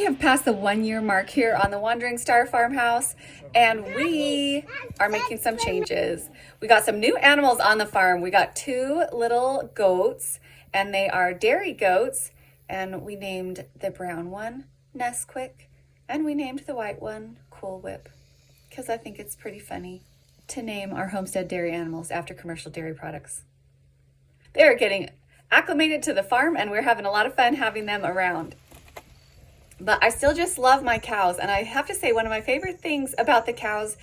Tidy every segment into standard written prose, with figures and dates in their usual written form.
we have passed the 1 year mark here on the Wandering Star Farmhouse, and we are making some changes. We got some new animals on the farm. We got 2 little goats, and they are dairy goats, and we named the brown one Nesquik, and we named the white one Cool Whip, because I think it's pretty funny to name our homestead dairy animals after commercial dairy products. They are getting acclimated to the farm, and we're having a lot of fun having them around. But I still just love my cows, and I have to say one of my favorite things about the cows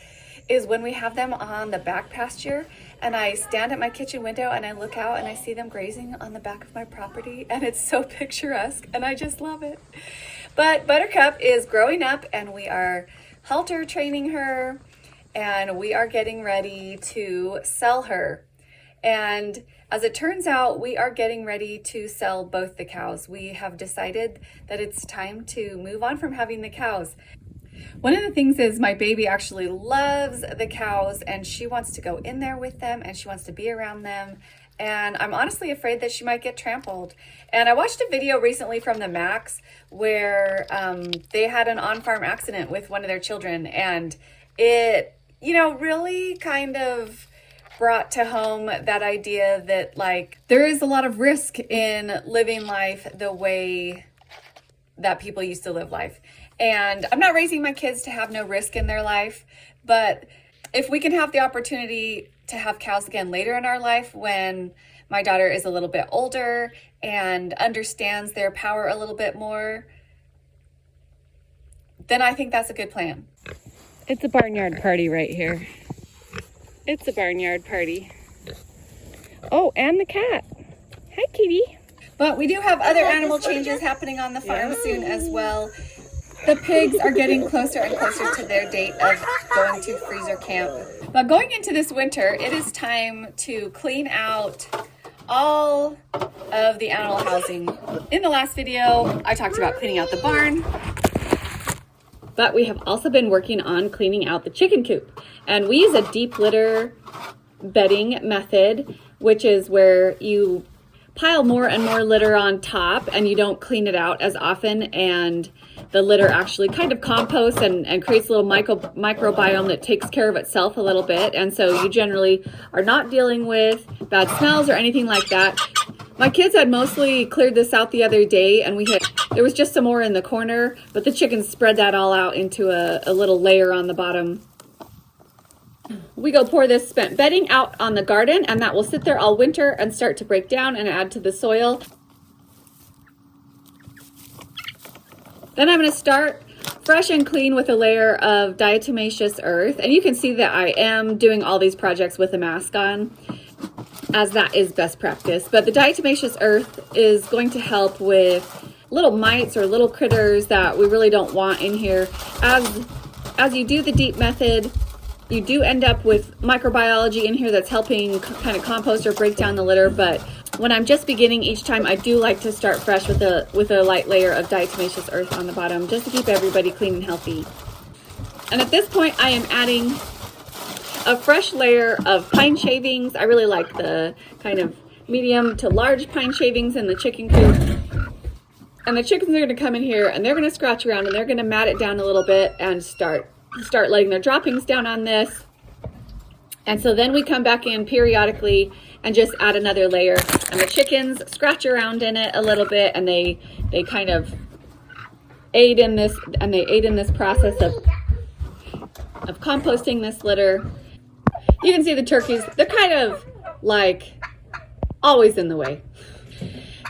is when we have them on the back pasture and I stand at my kitchen window and I look out and I see them grazing on the back of my property, and it's so picturesque and I just love it. But Buttercup is growing up and we are halter training her, and we are getting ready to sell her. And as it turns out, we are getting ready to sell both the cows. We have decided that it's time to move on from having the cows. One of the things is my baby actually loves the cows and she wants to go in there with them and she wants to be around them. And I'm honestly afraid that she might get trampled. And I watched a video recently from the Max where they had an on-farm accident with one of their children, and it, really kind of brought to home that idea that there is a lot of risk in living life the way that people used to live life. And I'm not raising my kids to have no risk in their life, but if we can have the opportunity to have cows again later in our life when my daughter is a little bit older and understands their power a little bit more, then I think that's a good plan. It's a barnyard party right here. It's a barnyard party. Oh, and the cat. Hi, kitty. But we do have other animal changes happening on the farm soon as well. The pigs are getting closer and closer to their date of going to freezer camp. But going into this winter, it is time to clean out all of the animal housing. In the last video, I talked about cleaning out the barn, but we have also been working on cleaning out the chicken coop. And we use a deep litter bedding method, which is where you pile more and more litter on top and you don't clean it out as often, and the litter actually kind of composts and creates a little microbiome that takes care of itself a little bit. And so you generally are not dealing with bad smells or anything like that. My kids had mostly cleared this out the other day, and there was just some more in the corner, but the chickens spread that all out into a little layer on the bottom. We go pour this spent bedding out on the garden, and that will sit there all winter and start to break down and add to the soil. Then I'm going to start fresh and clean with a layer of diatomaceous earth. And you can see that I am doing all these projects with a mask on, as that is best practice. But the diatomaceous earth is going to help with little mites or little critters that we really don't want in here. As you do the deep method, you do end up with microbiology in here that's helping kind of compost or break down the litter. But when I'm just beginning each time, I do like to start fresh with a light layer of diatomaceous earth on the bottom, just to keep everybody clean and healthy. And at this point, I am adding a fresh layer of pine shavings. I really like the kind of medium to large pine shavings in the chicken coop. And the chickens are going to come in here and they're going to scratch around and they're going to mat it down a little bit and start letting their droppings down on this. And so then we come back in periodically and just add another layer, and the chickens scratch around in it a little bit, and they kind of aid in this process of composting this litter. You can see the turkeys, they're kind of always in the way.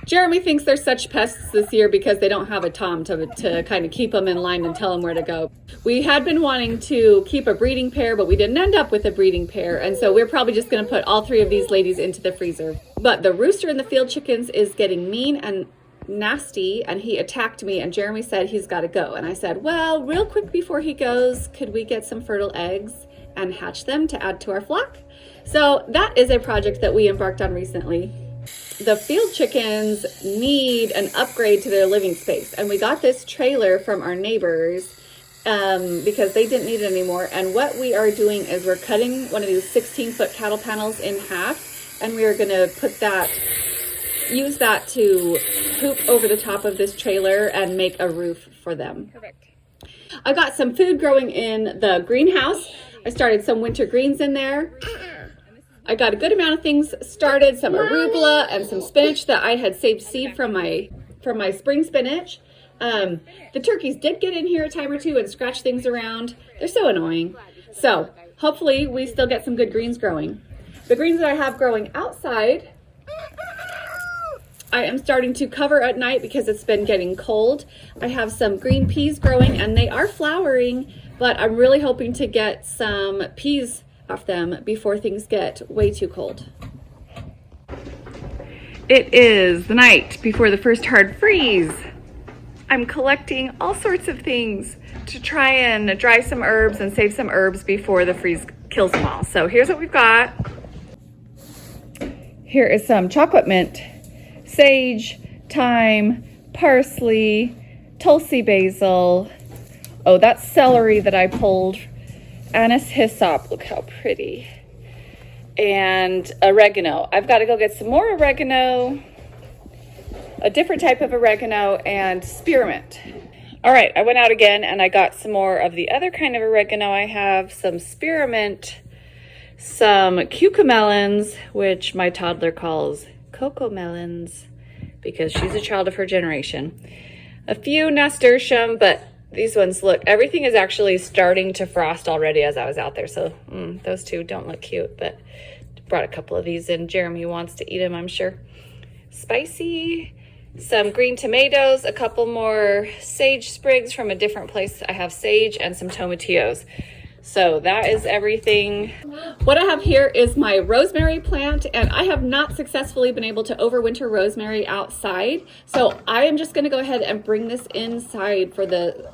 Jeremy thinks they're such pests this year because they don't have a tom to kind of keep them in line and tell them where to go. We had been wanting to keep a breeding pair, but we didn't end up with a breeding pair. And so we're probably just going to put all 3 of these ladies into the freezer. But the rooster in the field chickens is getting mean and nasty, and he attacked me, and Jeremy said he's got to go. And I said, well, real quick before he goes, could we get some fertile eggs and hatch them to add to our flock? So that is a project that we embarked on recently. The field chickens need an upgrade to their living space, and we got this trailer from our neighbors because they didn't need it anymore. And what we are doing is we're cutting one of these 16-foot cattle panels in half, and we are going to put that use that to hoop over the top of this trailer and make a roof for them. Perfect. I got some food growing in the greenhouse. I started some winter greens in there. I got a good amount of things started, some arugula and some spinach that I had saved seed from my spring spinach. The turkeys did get in here a time or two and scratch things around. They're so annoying. So hopefully we still get some good greens growing. The greens that I have growing outside, I am starting to cover at night because it's been getting cold. I have some green peas growing and they are flowering, but I'm really hoping to get some peas off them before things get way too cold. It is the night before the first hard freeze. I'm collecting all sorts of things to try and dry some herbs and save some herbs before the freeze kills them all. So here's what we've got. Here is some chocolate mint, sage, thyme, parsley, Tulsi basil. Oh, that's celery that I pulled. Anise hyssop, look how pretty. And oregano. I've got to go get some more oregano, a different type of oregano, and spearmint. All right, I went out again and I got some more of the other kind of oregano I have, some spearmint, some cucamelons, which my toddler calls cocoa melons because she's a child of her generation. A few nasturtium, but these ones look, everything is actually starting to frost already as I was out there. So those two don't look cute, but brought a couple of these in. Jeremy wants to eat them, I'm sure. Spicy, some green tomatoes, a couple more sage sprigs from a different place. I have sage and some tomatillos. So that is everything. What I have here is my rosemary plant, and I have not successfully been able to overwinter rosemary outside. So I am just gonna go ahead and bring this inside for the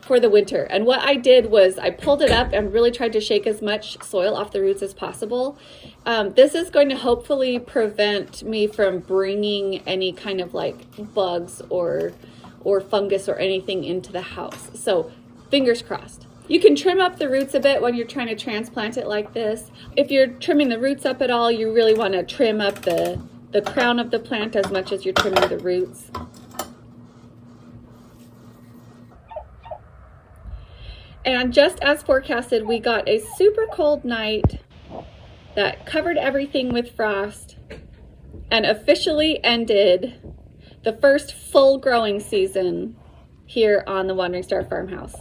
winter. And what I did was I pulled it up and really tried to shake as much soil off the roots as possible. This is going to hopefully prevent me from bringing any kind of like bugs or fungus or anything into the house. So fingers crossed. You can trim up the roots a bit when you're trying to transplant it like this. If you're trimming the roots up at all, you really want to trim up the crown of the plant as much as you're trimming the roots. And just as forecasted, we got a super cold night that covered everything with frost and officially ended the first full growing season here on the Wandering Star Farmhouse.